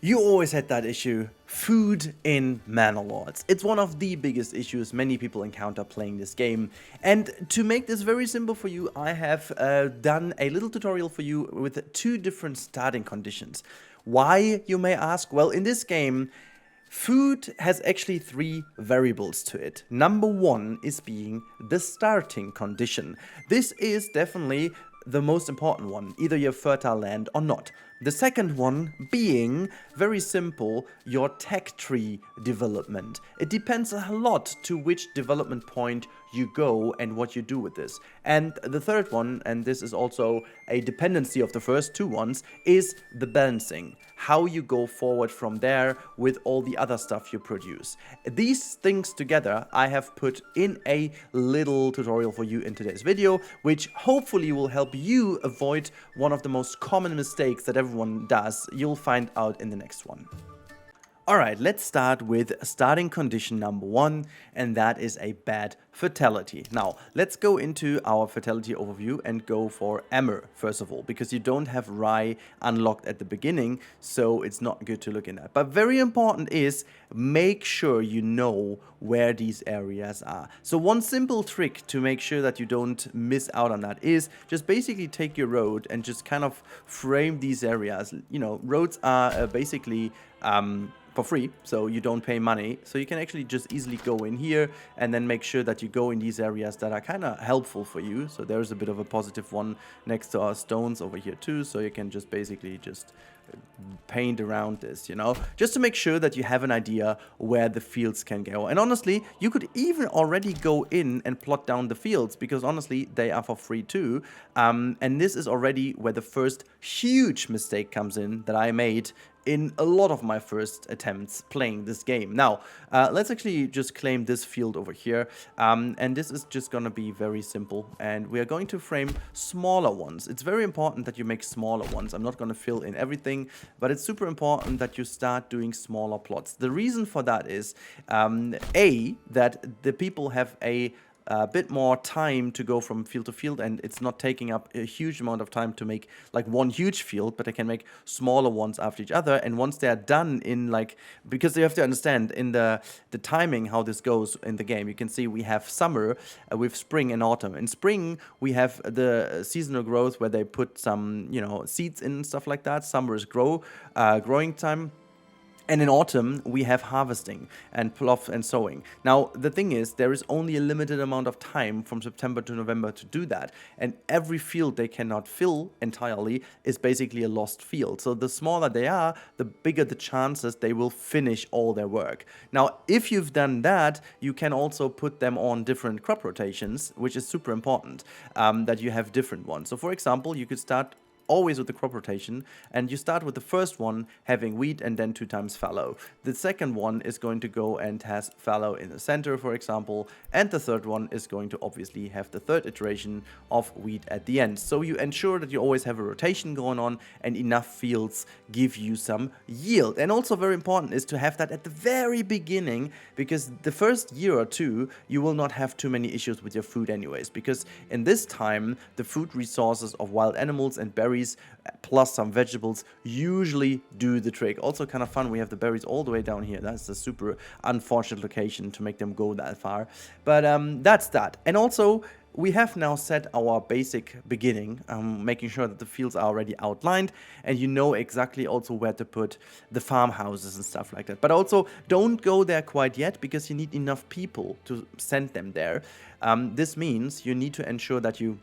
You always had that issue, food in Manor Lords. It's one of the biggest issues many people encounter playing this game. And to make this very simple for you, I have done a little tutorial for you with two different starting conditions. Why, you may ask? Well, in this game, food has actually three variables to it. Number one is being the starting condition. This is definitely the most important one, either you have fertile land or not. The second one being, very simple, your tech tree development. It depends a lot to which development point you go and what you do with this. And the third one, and this is also a dependency of the first two ones, is the balancing. How you go forward from there with all the other stuff you produce. These things together I have put in a little tutorial for you in today's video, which hopefully will help you avoid one of the most common mistakes that everyone does. You'll find out in the next one. Alright, let's start with starting condition number one, and that is a bad fatality. Now, let's go into our fatality overview and go for Emmer first of all, because you don't have Rye unlocked at the beginning, so it's not good to look in that. But very important is, make sure you know where these areas are. So one simple trick to make sure that you don't miss out on that is just basically take your road and just kind of frame these areas. You know, roads are basically for free, so you don't pay money, so you can actually just easily go in here and then make sure that you go in these areas that are kind of helpful for you. So there's a bit of a positive one next to our stones over here too, so you can just basically just paint around this, you know, just to make sure that you have an idea where the fields can go. And honestly, you could even already go in and plot down the fields, because honestly they are for free too. And this is already where the first huge mistake comes in that I made in a lot of my first attempts playing this game. Now, let's actually just claim this field over here, and this is just gonna be very simple, and we are going to frame smaller ones. It's very important that you make smaller ones. I'm not gonna fill in everything, but it's super important that you start doing smaller plots. The reason for that is, that the people have a bit more time to go from field to field, and it's not taking up a huge amount of time to make like one huge field, but I can make smaller ones after each other. And once they're done in because you have to understand in the timing how this goes in the game. You can see we have summer with spring and autumn. In spring we have the seasonal growth where they put some, you know, seeds in and stuff like that. Summer is growing time. And in autumn, we have harvesting and plough and sowing. Now, the thing is, there is only a limited amount of time from September to November to do that. And every field they cannot fill entirely is basically a lost field. So the smaller they are, the bigger the chances they will finish all their work. Now, if you've done that, you can also put them on different crop rotations, which is super important, that you have different ones. So for example, you could start always with the crop rotation, and you start with the first one having wheat and then 2 times fallow. The second one is going to go and has fallow in the center, for example, and the third one is going to obviously have the third iteration of wheat at the end. So you ensure that you always have a rotation going on and enough fields give you some yield. And also very important is to have that at the very beginning, because the first year or two you will not have too many issues with your food anyways, because in this time the food resources of wild animals and berries plus some vegetables usually do the trick. Also kind of fun, we have the berries all the way down here. That's a super unfortunate location to make them go that far, but that's that. And also we have now set our basic beginning, making sure that the fields are already outlined and you know exactly also where to put the farmhouses and stuff like that. But also don't go there quite yet, because you need enough people to send them there. This means you need to ensure that you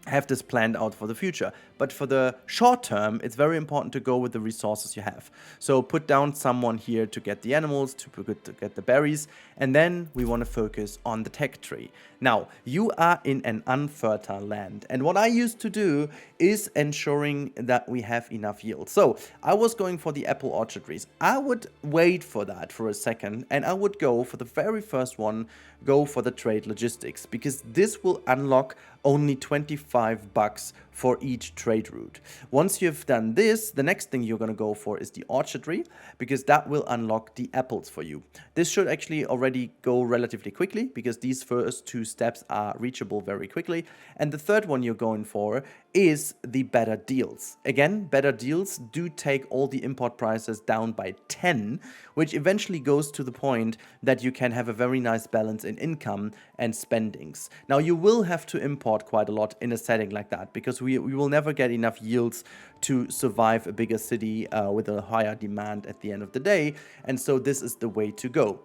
have this planned out for the future. But for the short term, it's very important to go with the resources you have. So put down someone here to get the animals, to get the berries, and then we want to focus on the tech tree. Now, you are in an unfertile land, and what I used to do is ensuring that we have enough yield. So I was going for the apple orchard trees. I would wait for that for a second, and I would go for the very first one, go for the trade logistics, because this will unlock only $25 for each trade route. Once you've done this, the next thing you're going to go for is the orchardry, because that will unlock the apples for you. This should actually already go relatively quickly, because these first two steps are reachable very quickly. And the third one you're going for is the better deals. Again, better deals do take all the import prices down by 10, which eventually goes to the point that you can have a very nice balance in income and spendings. Now, you will have to import quite a lot in a setting like that, because we will never get enough yields to survive a bigger city with a higher demand at the end of the day, and so this is the way to go.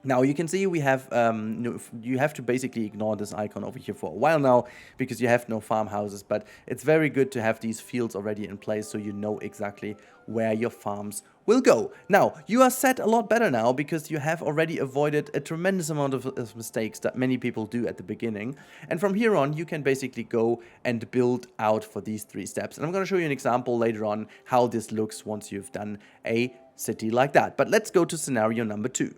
Now you can see we have, you have to basically ignore this icon over here for a while now, because you have no farmhouses, but it's very good to have these fields already in place so you know exactly where your farms will go. Now, you are set a lot better now, because you have already avoided a tremendous amount of mistakes that many people do at the beginning. And from here on, you can basically go and build out for these 3 steps. And I'm going to show you an example later on how this looks once you've done a city like that. But let's go to scenario number 2.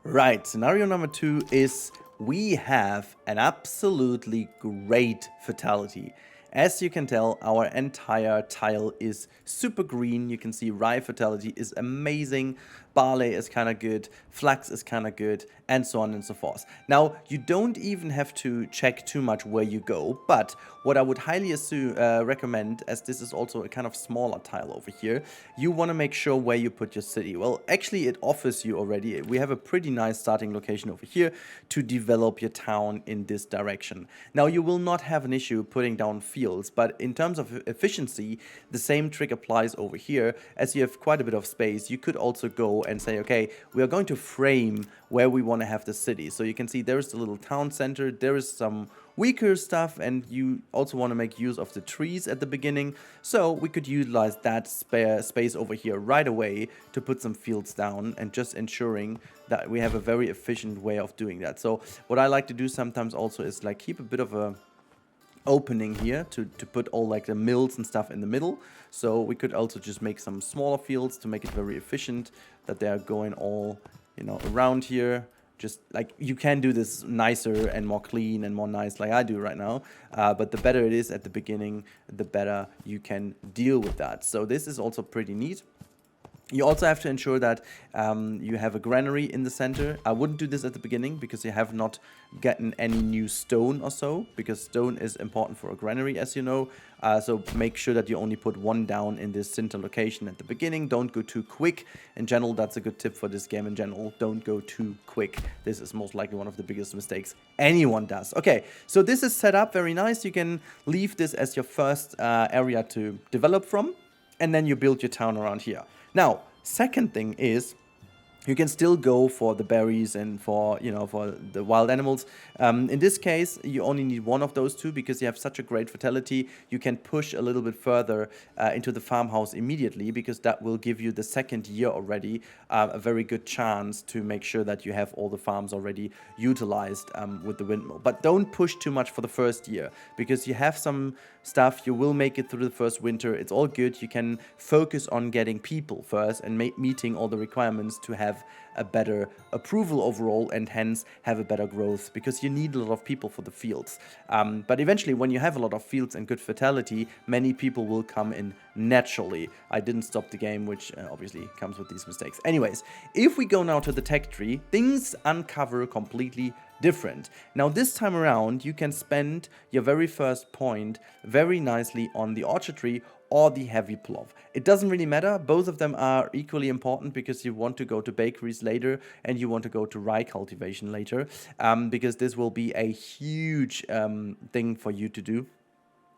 Right, scenario number 2 is we have an absolutely great fatality. As you can tell, our entire tile is super green. You can see rye fatality is amazing, barley is kind of good, flax is kind of good, and so on and so forth. Now, you don't even have to check too much where you go, but what I would highly recommend, as this is also a kind of smaller tile over here, you want to make sure where you put your city. Well, actually it offers you already, we have a pretty nice starting location over here to develop your town in this direction. Now, you will not have an issue putting down fields, but in terms of efficiency, the same trick applies over here. As you have quite a bit of space, you could also go and say, okay, we are going to frame where we want to have the city. So you can see there is the little town center, there is some weaker stuff, and you also want to make use of the trees at the beginning. So we could utilize that spare space over here right away to put some fields down, and just ensuring that we have a very efficient way of doing that. So what I like to do sometimes also is like keep a bit of a opening here to put all like the mills and stuff in the middle. So we could also just make some smaller fields to make it very efficient, that they are going all, you know, around here. Just like you can do this nicer and more clean and more nice like I do right now, but the better it is at the beginning, the better you can deal with that. So this is also pretty neat. You also have to ensure that you have a granary in the center. I wouldn't do this at the beginning because you have not gotten any new stone or so, because stone is important for a granary, as you know. So make sure that you only put 1 down in this center location at the beginning. Don't go too quick. In general, that's a good tip for this game in general. Don't go too quick. This is most likely one of the biggest mistakes anyone does. Okay, so this is set up very nice. You can leave this as your first area to develop from, and then you build your town around here. Now, second thing is, you can still go for the berries and for, you know, for the wild animals. In this case, you only need 1 of those 2 because you have such a great fertility. You can push a little bit further into the farmhouse immediately, because that will give you the second year already a very good chance to make sure that you have all the farms already utilized with the windmill. But don't push too much for the first year, because you have some stuff, you will make it through the first winter. It's all good. You can focus on getting people first and meeting all the requirements to have a better approval overall, and hence have a better growth, because you need a lot of people for the fields. But eventually, when you have a lot of fields and good fertility, many people will come in naturally. I didn't stop the game, which obviously comes with these mistakes. Anyways, if we go now to the tech tree, things uncover completely different. Now this time around, you can spend your very first point very nicely on the orchard tree or the heavy plough. It doesn't really matter. Both of them are equally important, because you want to go to bakeries later and you want to go to rye cultivation later, because this will be a huge thing for you to do.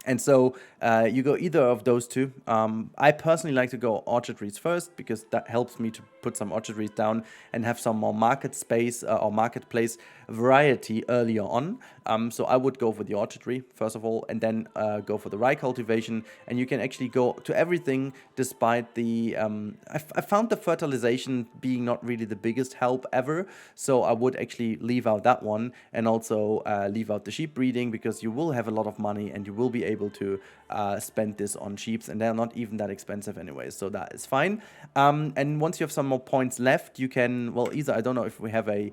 And so you go either of those 2. I personally like to go orchard trees first, because that helps me to put some orchard trees down and have some more market space or marketplace variety earlier on. So I would go for the orchard tree first of all, and then go for the rye cultivation. And you can actually go to everything, despite the... I found the fertilization being not really the biggest help ever. So I would actually leave out that one, and also leave out the sheep breeding, because you will have a lot of money and you will be able to spend this on sheeps, and they're not even that expensive anyway, so that is fine. And once you have some more points left, you can, well, either, I don't know if we have a,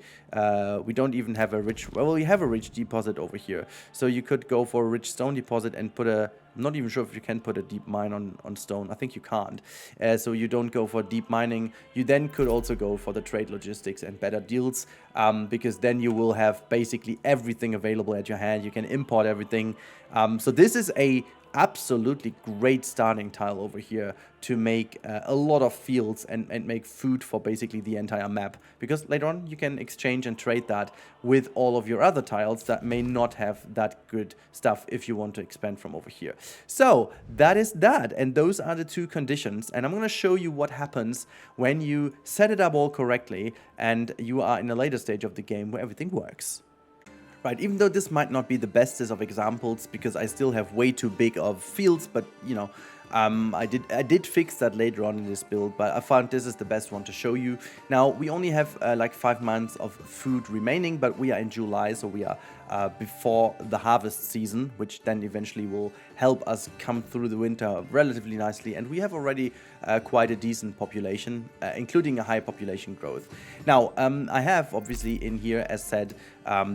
we don't even have a rich, well, we have a rich deposit over here, so you could go for a rich stone deposit and put a I'm not even sure if you can put a deep mine on stone. I think you can't. So you don't go for deep mining. You then could also go for the trade logistics and better deals, because then you will have basically everything available at your hand. You can import everything. So this is a absolutely great starting tile over here to make a lot of fields and make food for basically the entire map, because later on you can exchange and trade that with all of your other tiles that may not have that good stuff if you want to expand from over here. So that is that, and those are the two conditions, and I'm going to show you what happens when you set it up all correctly and you are in a later stage of the game where everything works. Right, even though this might not be the bestest of examples, because I still have way too big of fields, but you know, I did fix that later on in this build, but I found this is the best one to show you. Now, we only have like 5 months of food remaining, but we are in July, so we are before the harvest season, which then eventually will help us come through the winter relatively nicely. And we have already quite a decent population, including a high population growth. Now, I have obviously in here, as said,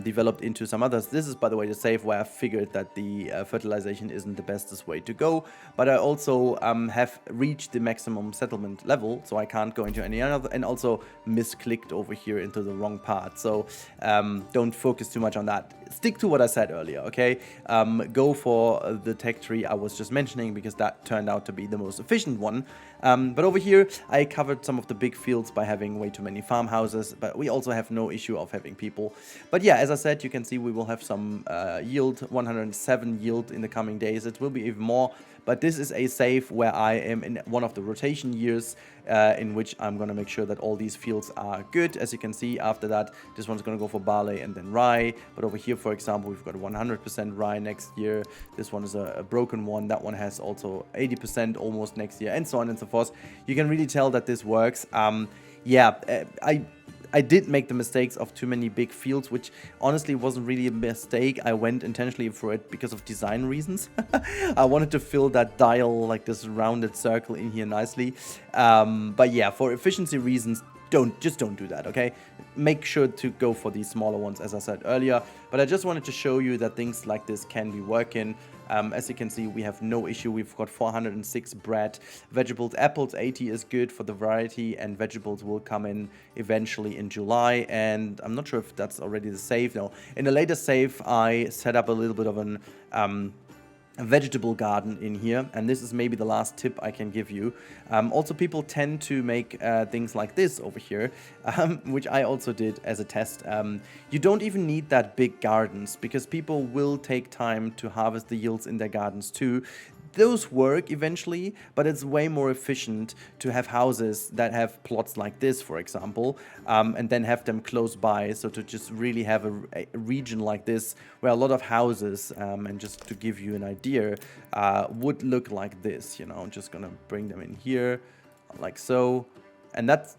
developed into some others. This is, by the way, the save where I figured that the fertilization isn't the bestest way to go, but I also have reached the maximum settlement level, so I can't go into any other, and also misclicked over here into the wrong part. So don't focus too much on that. Stick to what I said earlier, okay? Go for the tech tree I was just mentioning, because that turned out to be the most efficient one. But over here, I covered some of the big fields by having way too many farmhouses, but we also have no issue of having people. But yeah, as I said, you can see we will have some yield, 107 yield in the coming days. It will be even more, but this is a save where I am in one of the rotation years, in which I'm going to make sure that all these fields are good. As you can see, after that, this one's going to go for barley and then rye. But over here, for example, we've got 100% rye next year. This one is a broken one. That one has also 80% almost next year, and so on and so forth. You can really tell that this works. I did make the mistakes of too many big fields, which honestly wasn't really a mistake. I went intentionally for it because of design reasons. I wanted to fill that dial, like this rounded circle in here nicely. But yeah, for efficiency reasons, just don't do that, okay? Make sure to go for these smaller ones, as I said earlier. But I just wanted to show you that things like this can be working. As you can see, we have no issue. We've got 406 bread, vegetables, apples, 80 is good for the variety, and vegetables will come in eventually in July. And I'm not sure if that's already the save. No, in the later save, I set up a little bit of an a vegetable garden in here, and this is maybe the last tip I can give you. Also, people tend to make things like this over here, which I also did as a test. You don't even need that big gardens, because people will take time to harvest the yields in their gardens too. Those work eventually, but it's way more efficient to have houses that have plots like this, for example, and then have them close by. So to just really have a region like this where a lot of houses, and just to give you an idea, would look like this, you know. I'm just gonna bring them in here like so. And that's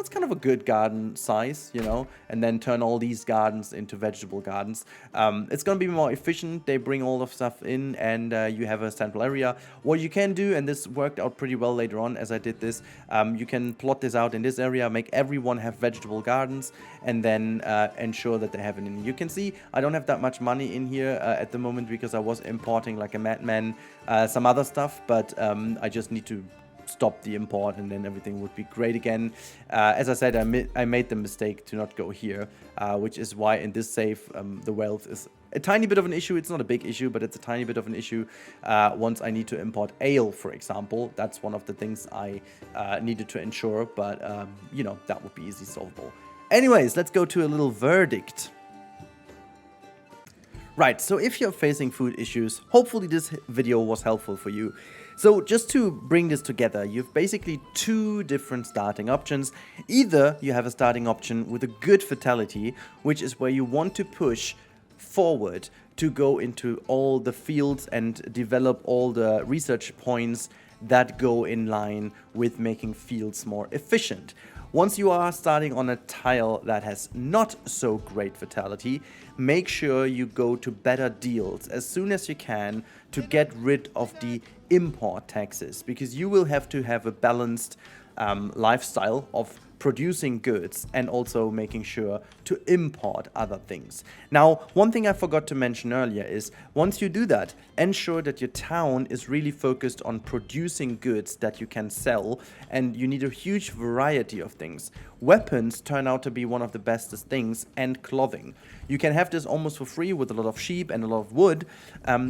kind of a good garden size, you know, and then turn all these gardens into vegetable gardens. It's going to be more efficient. They bring all of stuff in, and you have a central area. What you can do, and this worked out pretty well later on as I did this, you can plot this out in this area, make everyone have vegetable gardens, and then ensure that they have it in. You can see I don't have that much money in here at the moment, because I was importing like a madman some other stuff, but I just need to stop the import, and then everything would be great again. As I said, I made the mistake to not go here, which is why in this save the wealth is a tiny bit of an issue. It's not a big issue, but it's a tiny bit of an issue once I need to import ale, for example. That's one of the things I needed to ensure, but you know, that would be easy solvable. Anyways, let's go to a little verdict. Right, so if you're facing food issues, hopefully this video was helpful for you. So just to bring this together, you've basically two different starting options. Either you have a starting option with a good fatality, which is where you want to push forward to go into all the fields and develop all the research points that go in line with making fields more efficient. Once you are starting on a tile that has not so great fatality, make sure you go to better deals as soon as you can to get rid of the import taxes, because you will have to have a balanced lifestyle of producing goods and also making sure to import other things. Now, one thing I forgot to mention earlier is once you do that, ensure that your town is really focused on producing goods that you can sell, and you need a huge variety of things. Weapons turn out to be one of the bestest things, and clothing. You can have this almost for free with a lot of sheep and a lot of wood.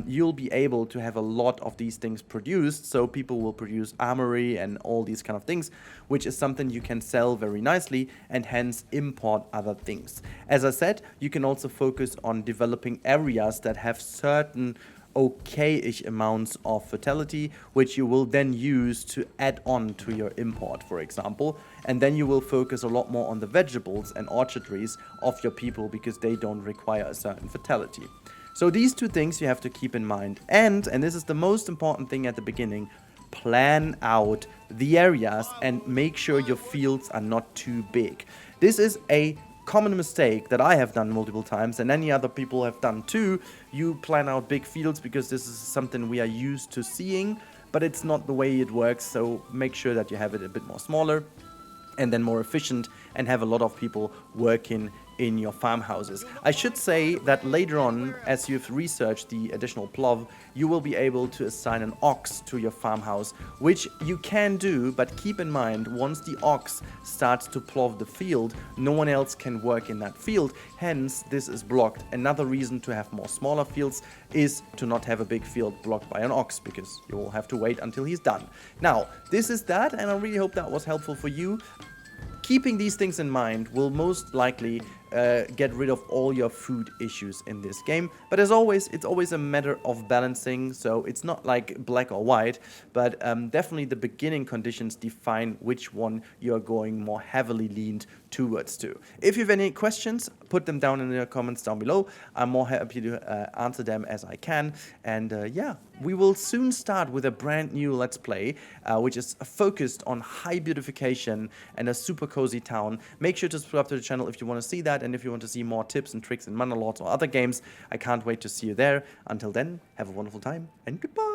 You'll be able to have a lot of these things produced, so people will produce armory and all these kind of things, which is something you can sell very nicely and hence import other things. As I said, you can also focus on developing areas that have certain okay-ish amounts of fertility, which you will then use to add on to your import, for example. And then you will focus a lot more on the vegetables and orchardries of your people because they don't require a certain fertility. So these two things you have to keep in mind. And this is the most important thing at the beginning, plan out the areas and make sure your fields are not too big. This is a common mistake that I have done multiple times and any other people have done too. You plan out big fields because this is something we are used to seeing, but it's not the way it works, so make sure that you have it a bit more smaller and then more efficient and have a lot of people working in your farmhouses. I should say that later on, as you've researched the additional plow, you will be able to assign an ox to your farmhouse, which you can do, but keep in mind, once the ox starts to plow the field, no one else can work in that field, hence this is blocked. Another reason to have more smaller fields is to not have a big field blocked by an ox, because you will have to wait until he's done. Now, this is that, and I really hope that was helpful for you. Keeping these things in mind will most likely get rid of all your food issues in this game. But as always, it's always a matter of balancing, so it's not like black or white, but definitely the beginning conditions define which one you're going more heavily leaned towards to. If you have any questions, put them down in the comments down below. I'm more happy to answer them as I can. And yeah, we will soon start with a brand new Let's Play, which is focused on high beautification and a super cozy town. Make sure to subscribe to the channel if you want to see that, and if you want to see more tips and tricks in Manor Lords or other games. I can't wait to see you there. Until then, have a wonderful time and goodbye.